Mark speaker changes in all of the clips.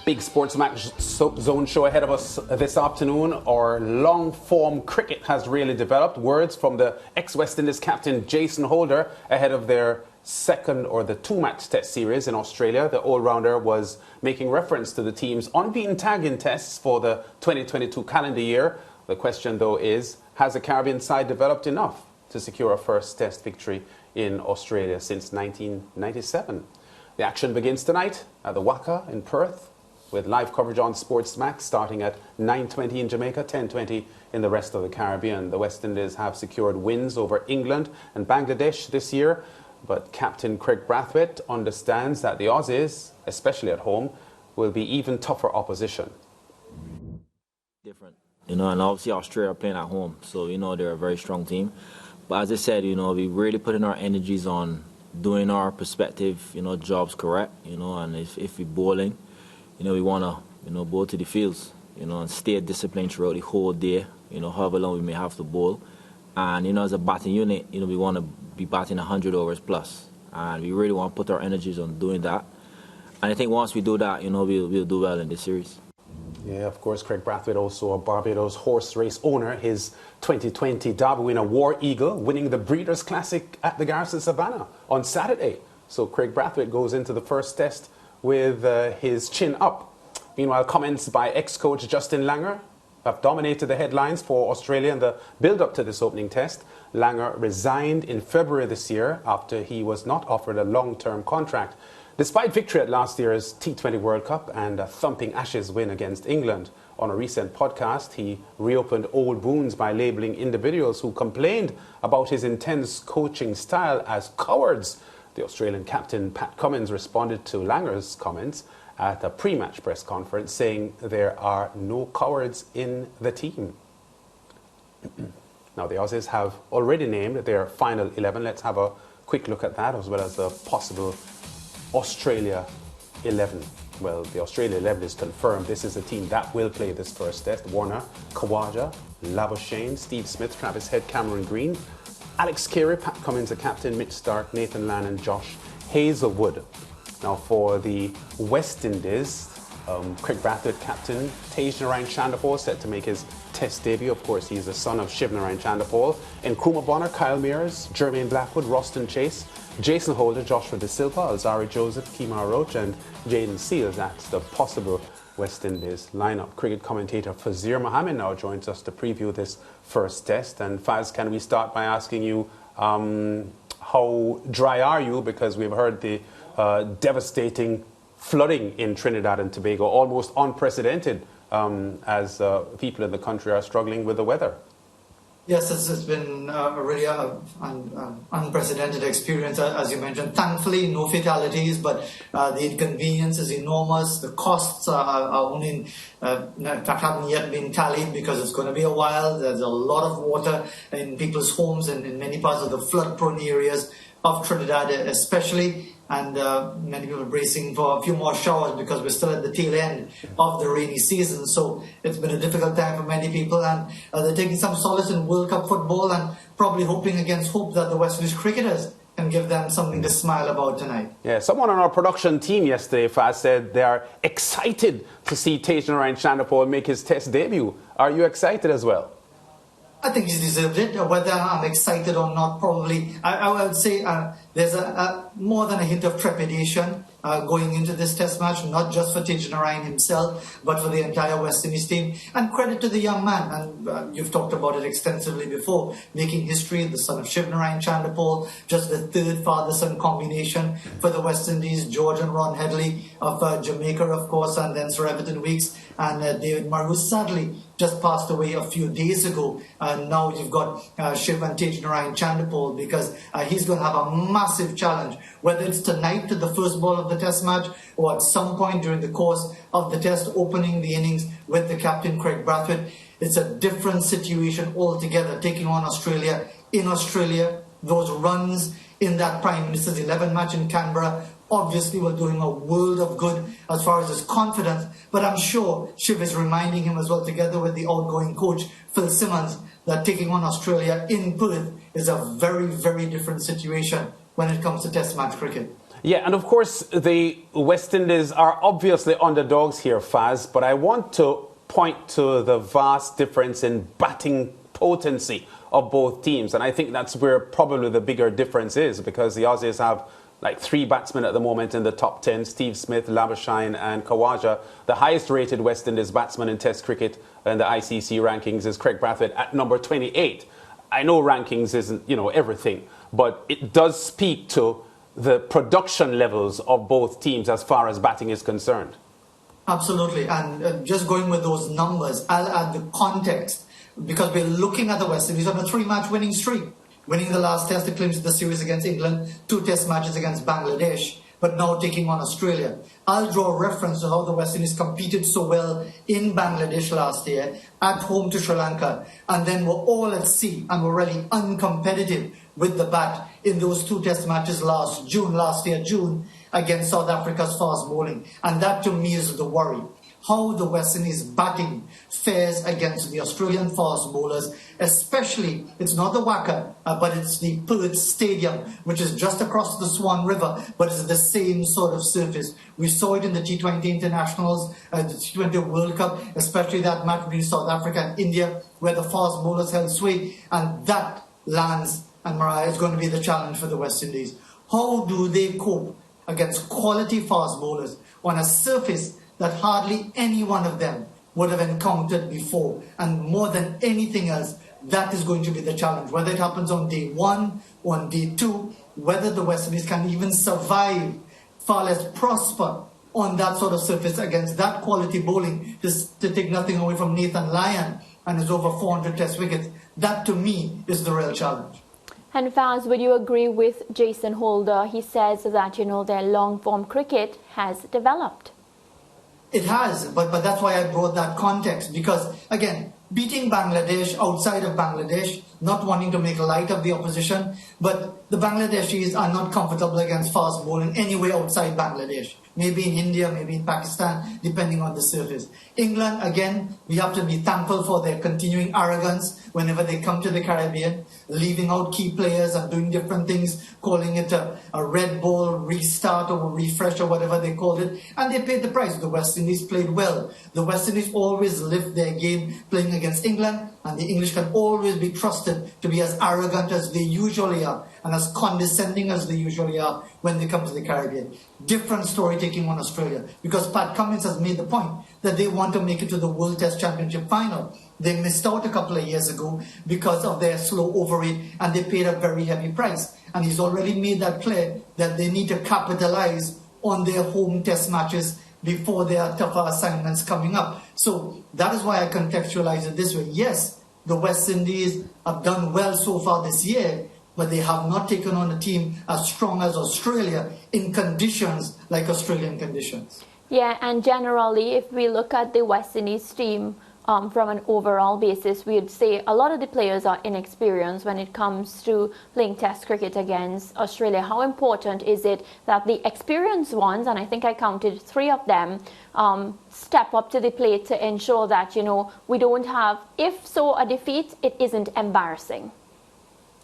Speaker 1: Big SportsMax zone show ahead of us this afternoon. Our long-form cricket has really developed. Words from the ex-West Indies captain Jason Holder ahead of their second or the two-match test series in Australia. The all-rounder was making reference to the team's unbeaten tag in tests for the 2022 calendar year. The question, though, is, has the Caribbean side developed enough to secure a first test victory in Australia since 1997? The action begins tonight at the Waka in Perth, with live coverage on SportsMax starting at 9:20 in Jamaica, 10:20 in the rest of the Caribbean. The West Indies have secured wins over England and Bangladesh this year, but Captain Craig Brathwaite understands that the Aussies, especially at home, will be even tougher opposition.
Speaker 2: Different, and obviously Australia are playing at home, so they're a very strong team. But as I said, we really putting our energies on doing our perspective, jobs correct, and if we're bowling, we want to, bowl to the fields, and stay disciplined throughout the whole day, however long we may have to bowl. And, as a batting unit, we want to be batting 100 overs plus. And we really want to put our energies on doing that. And I think once we do that, we'll do well in this series.
Speaker 1: Yeah, of course, Craig Brathwaite, also a Barbados horse race owner. His 2020 Derby winner, War Eagle, winning the Breeders' Classic at the Garrison Savannah on Saturday. So Craig Brathwaite goes into the first test with his chin up. Meanwhile, comments by ex-coach Justin Langer have dominated the headlines for Australia in the build-up to this opening test. Langer resigned in February this year after he was not offered a long-term contract, despite victory at last year's T20 World Cup and a thumping Ashes win against England. On a recent podcast, he reopened old wounds by labelling individuals who complained about his intense coaching style as cowards. The Australian captain, Pat Cummins, responded to Langer's comments at a pre-match press conference, saying there are no cowards in the team. Now, the Aussies have already named their final 11. Let's have a quick look at that, as well as the possible Australia 11. Well, the Australia 11 is confirmed. This is the team that will play this first test. Warner, Khawaja, Labuschagne, Steve Smith, Travis Head, Cameron Green, Alex Carey, Pat Cummins, the captain, Mitch Starc, Nathan Lann and Josh Hazelwood. Now for the West Indies, Craig Brathwaite captain, Tej Narayan Chanderpaul set to make his test debut. Of course, he's the son of Shiv Narayan Chanderpaul. Nkrumah Bonner, Kyle Mears, Jermaine Blackwood, Roston Chase, Jason Holder, Joshua De Silva, Alzari Joseph, Kemar Roach and Jaden Seals. That's the possible West Indies lineup. Cricket commentator Fazir Mohammed now joins us to preview this first test. And Faz, can we start by asking you how dry are you? Because we've heard the devastating flooding in Trinidad and Tobago, almost unprecedented, as people in the country are struggling with the weather.
Speaker 3: Yes, it's been a really unprecedented experience, as you mentioned. Thankfully, no fatalities, but the inconvenience is enormous. The costs are only, in fact, haven't yet been tallied because it's going to be a while. There's a lot of water in people's homes and in many parts of the flood-prone areas of Trinidad especially. And many people are bracing for a few more showers because we're still at the tail end of the rainy season. So it's been a difficult time for many people, and they're taking some solace in World Cup football and probably hoping against hope that the West Indies cricketers can give them something to smile about tonight.
Speaker 1: Yeah, someone on our production team yesterday, Faz, said they are excited to see Tej Narayan Chanderpaul make his test debut. Are you excited as well?
Speaker 3: I think he's deserved it. Whether I'm excited or not, probably. I would say there's more than a hint of trepidation going into this test match, not just for Tej Narayan himself, but for the entire West Indies team. And credit to the young man. And you've talked about it extensively before, making history, the son of Shiv Narayan Chanderpaul, just the third father-son combination for the West Indies. George and Ron Headley of Jamaica, of course, and then Sir Everton Weekes and David Murray, sadly just passed away a few days ago. And now you've got Shiv and Tej Narayan Chanderpaul, because he's going to have a massive challenge, whether it's tonight to the first ball of the test match or at some point during the course of the test, opening the innings with the captain Craig Brathwaite. It's a different situation altogether, taking on Australia in Australia. Those runs in that Prime Minister's 11 match in Canberra obviously will do him a world of good as far as his confidence. But I'm sure Shiv is reminding him as well, together with the outgoing coach Phil Simmons, that taking on Australia in Perth is a very, very different situation when it comes to test match cricket.
Speaker 1: Yeah, and of course, the West Indies are obviously underdogs here, Faz, but I want to point to the vast difference in batting potency of both teams. And I think that's where probably the bigger difference is, because the Aussies have like 3 batsmen at the moment in the top 10, Steve Smith, Labuschagne and Khawaja. The highest rated West Indies batsman in Test cricket in the ICC rankings is Craig Brathwaite at number 28. I know rankings isn't, everything, but it does speak to the production levels of both teams as far as batting is concerned.
Speaker 3: Absolutely. And just going with those numbers, I'll add the context, because we're looking at the West Indies on a 3-match winning streak. Winning the last test to clinch the series against England, 2 test matches against Bangladesh, but now taking on Australia. I'll draw a reference to how the West Indies competed so well in Bangladesh last year, at home to Sri Lanka, and then were all at sea and were really uncompetitive with the bat in those 2 test matches last year, June, against South Africa's fast bowling. And that to me is the worry. How the West Indies batting fares against the Australian fast bowlers, especially, it's not the WACA, but it's the Perth Stadium, which is just across the Swan River, but it's the same sort of surface. We saw it in the T20 internationals, the T20 World Cup, especially that match between South Africa and India, where the fast bowlers held sway, and that lands, and Mariah, is going to be the challenge for the West Indies. How do they cope against quality fast bowlers on a surface that hardly any one of them would have encountered before? And more than anything else, that is going to be the challenge. Whether it happens on day 1 or on day 2, whether the West Indies can even survive, far less prosper on that sort of surface against that quality bowling, to take nothing away from Nathan Lyon and his over 400 test wickets. That to me is the real challenge.
Speaker 4: And Faz, would you agree with Jason Holder? He says that, their long-form cricket has developed.
Speaker 3: It has, but that's why I brought that context, because, again, beating Bangladesh outside of Bangladesh, not wanting to make light of the opposition, but the Bangladeshis are not comfortable against fast bowling anywhere outside Bangladesh. Maybe in India, maybe in Pakistan, depending on the surface. England, again, we have to be thankful for their continuing arrogance whenever they come to the Caribbean, leaving out key players and doing different things, calling it a Red Bull restart or a refresh or whatever they called it. And they paid the price. The West Indies played well. The West Indies always lift their game playing against England, and the English can always be trusted to be as arrogant as they usually are and as condescending as they usually are when they come to the Caribbean. Different story taking on Australia, because Pat Cummins has made the point that they want to make it to the World Test Championship final. They missed out a couple of years ago because of their slow overrate, and they paid a very heavy price. And he's already made that clear that they need to capitalize on their home test matches before there are tougher assignments coming up. So that is why I contextualize it this way. Yes, the West Indies have done well so far this year, but they have not taken on a team as strong as Australia in conditions like Australian conditions.
Speaker 4: Yeah, and generally, if we look at the West Indies team from an overall basis, we would say a lot of the players are inexperienced when it comes to playing Test cricket against Australia. How important is it that the experienced ones, and I think I counted 3 of them, step up to the plate to ensure that, we don't have, if so, a defeat, it isn't embarrassing?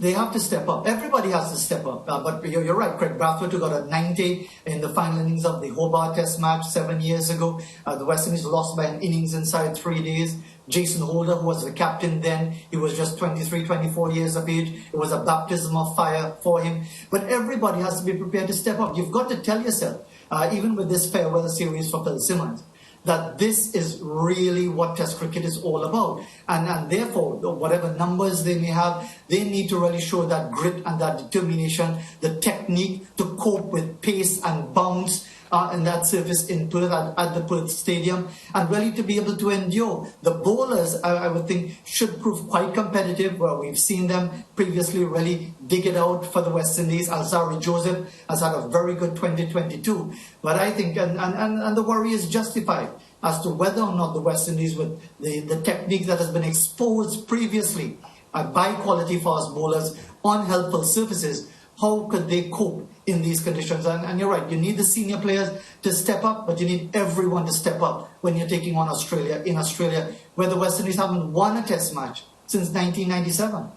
Speaker 3: They have to step up. Everybody has to step up. But you're right, Craig Brathwaite, who got a 90 in the final innings of the Hobart Test match 7 years ago. The West Indies lost by an innings inside 3 days. Jason Holder, who was the captain then, he was just 23, 24 years of age. It was a baptism of fire for him. But everybody has to be prepared to step up. You've got to tell yourself, even with this farewell series for Phil Simmons, that this is really what Test cricket is all about. And therefore, whatever numbers they may have, they need to really show that grit and that determination, the technique to cope with pace and bounce in that surface in Perth, at the Perth Stadium, and really to be able to endure. The bowlers, I would think, should prove quite competitive. Well, we've seen them previously really dig it out for the West Indies. Alzari Joseph has had a very good 2022. But I think, and the worry is justified as to whether or not the West Indies, with the technique that has been exposed previously by quality fast bowlers on helpful surfaces, how could they cope in these conditions? And you're right, you need the senior players to step up, but you need everyone to step up when you're taking on Australia, in Australia, where the West Indies haven't won a test match since 1997.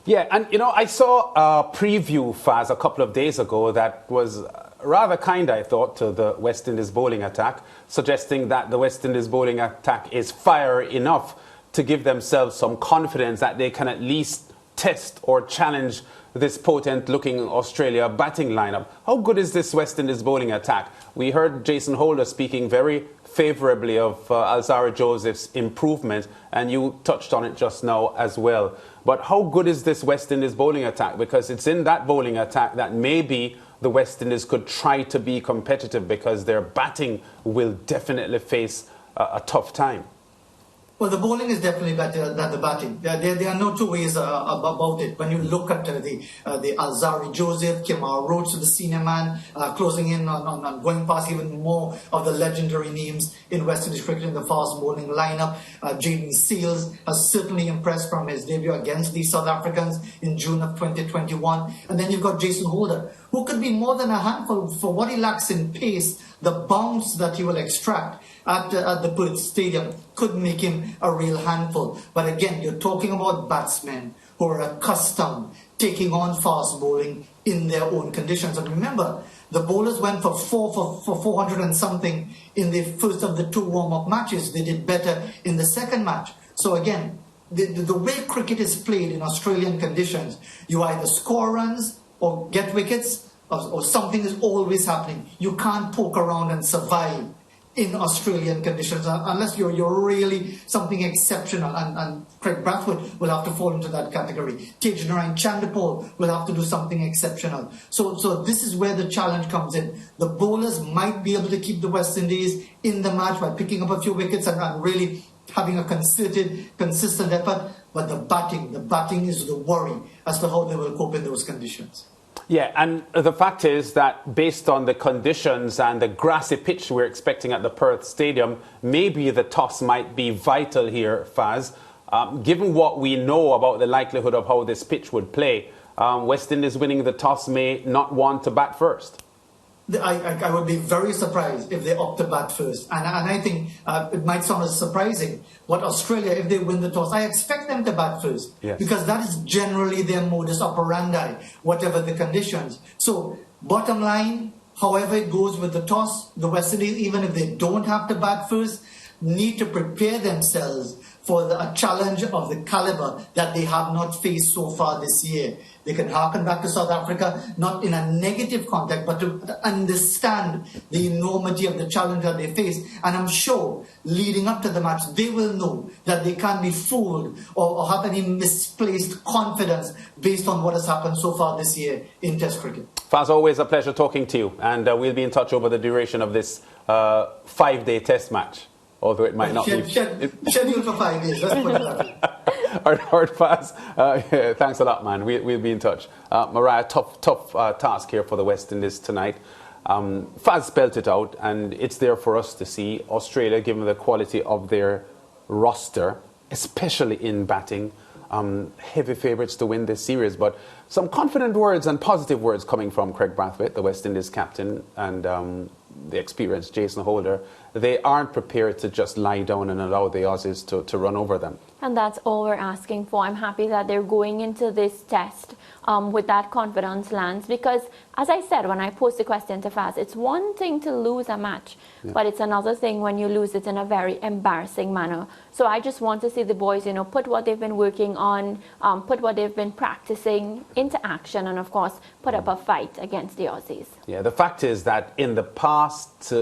Speaker 1: Yeah, and I saw a preview, Faz, a couple of days ago that was rather kind, I thought, to the West Indies bowling attack, suggesting that the West Indies bowling attack is fire enough to give themselves some confidence that they can at least test or challenge this potent-looking Australia batting lineup. How good is this West Indies bowling attack? We heard Jason Holder speaking very favourably of Alzarri Joseph's improvement, and you touched on it just now as well. But how good is this West Indies bowling attack? Because it's in that bowling attack that maybe the West Indies could try to be competitive, because their batting will definitely face a tough time.
Speaker 3: Well, the bowling is definitely better than the batting. There are no two ways about it. When you look at the Alzarri Joseph, Kemar Rhodes, the senior man, closing in on going past even more of the legendary names in West Indies cricket in the fast bowling lineup. Jaden Seales has certainly impressed from his debut against the South Africans in June of 2021. And then you've got Jason Holder, who could be more than a handful for what he lacks in pace. The bounce that he will extract at the Perth Stadium could make him a real handful. But again, you're talking about batsmen who are accustomed taking on fast bowling in their own conditions. And remember, the bowlers went for 400 and something in the first of the two warm-up matches. They did better in the second match. So again, the way cricket is played in Australian conditions, you either score runs or get wickets, or something is always happening. You can't poke around and survive in Australian conditions unless you're really something exceptional. And Craig Brathwaite will have to fall into that category. Tagenarine Chanderpaul will have to do something exceptional. So this is where the challenge comes in. The bowlers might be able to keep the West Indies in the match by picking up a few wickets and really having a concerted, consistent effort. But the batting is the worry as to how they will cope in those conditions.
Speaker 1: Yeah, and the fact is that based on the conditions and the grassy pitch we're expecting at the Perth Stadium, maybe the toss might be vital here, Faz. Given what we know about the likelihood of how this pitch would play, West Indies winning the toss may not want to bat first.
Speaker 3: I would be very surprised if they opt to bat first. And I think it might sound as surprising. But Australia, if they win the toss, I expect them to bat first.
Speaker 1: Yes.
Speaker 3: Because that is generally their modus operandi, whatever the conditions. So, bottom line, however it goes with the toss, the West Indies, even if they don't have to bat first, need to prepare themselves for a challenge of the caliber that they have not faced so far this year. They can harken back to South Africa, not in a negative context, but to understand the enormity of the challenge that they face. And I'm sure, leading up to the match, they will know that they can't be fooled or have any misplaced confidence based on what has happened so far this year in Test cricket.
Speaker 1: Faz, always a pleasure talking to you. And we'll be in touch over the duration of this 5-day Test match. Although it might not be
Speaker 3: scheduled for 5 days. Let's put it that way.
Speaker 1: All right, Faz. Thanks a lot, man. We'll be in touch. Mariah, tough task here for the West Indies tonight. Faz spelled it out, and it's there for us to see. Australia, given the quality of their roster, especially in batting, heavy favourites to win this series. But some confident words and positive words coming from Craig Brathwaite, the West Indies captain, and the experienced Jason Holder. They aren't prepared to just lie down and allow the Aussies to run over them.
Speaker 4: And that's all we're asking for. I'm happy that they're going into this test with that confidence, Lance, because as I said when I posed the question to Faz, it's one thing to lose a match, but it's another thing when you lose it in a very embarrassing manner. So I just want to see the boys, put what they've been working on, put what they've been practicing into action, and of course, put up a fight against the Aussies.
Speaker 1: Yeah, the fact is that in the past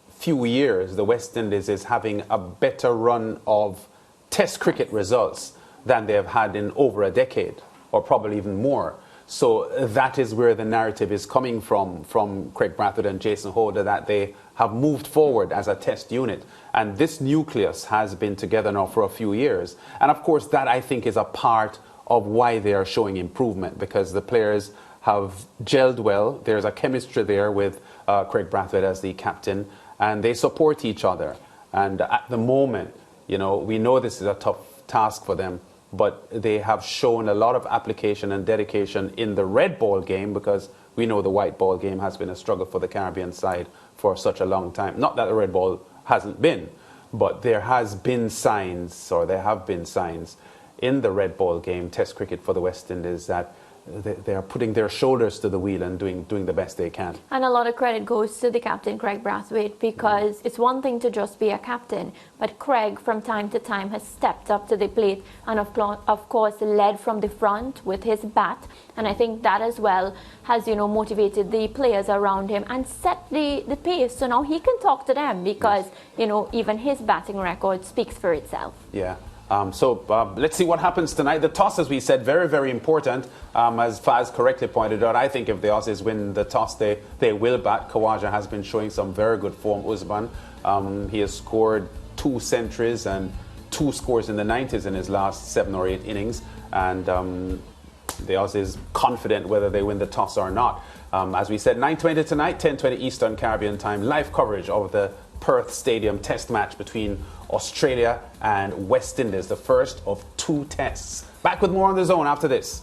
Speaker 1: few years, the West Indies is having a better run of Test cricket results than they have had in over a decade, or probably even more. So that is where the narrative is coming from Craig Brathwaite and Jason Holder, that they have moved forward as a Test unit. And this nucleus has been together now for a few years. And of course, that I think is a part of why they are showing improvement, because the players have gelled well. There's a chemistry there with Craig Brathwaite as the captain, and they support each other. And at the moment, we know this is a tough task for them, but they have shown a lot of application and dedication in the red ball game, because we know the white ball game has been a struggle for the Caribbean side for such a long time. Not that the red ball hasn't been, but there have been signs in the red ball game, Test cricket for the West Indies, that they are putting their shoulders to the wheel and doing the best they can.
Speaker 4: And a lot of credit goes to the captain, Craig Brathwaite, because it's one thing to just be a captain, but Craig from time to time has stepped up to the plate and of course led from the front with his bat, and I think that as well has, you know, motivated the players around him and set the pace, so now he can talk to them because, you know, even his batting record speaks for itself.
Speaker 1: Yeah. Let's see what happens tonight. The toss, as we said, very, very important. As Faz correctly pointed out, I think if the Aussies win the toss, they will bat. Khawaja has been showing some very good form, Usman. He has scored 2 centuries and 2 scores in the 90s in his last 7 or 8 innings. And the Aussies confident whether they win the toss or not. As we said, 9:20 tonight, 10:20 Eastern Caribbean time. Live coverage of the Perth Stadium test match between Australia and West Indies, the first of 2 tests. Back with more on The Zone after this.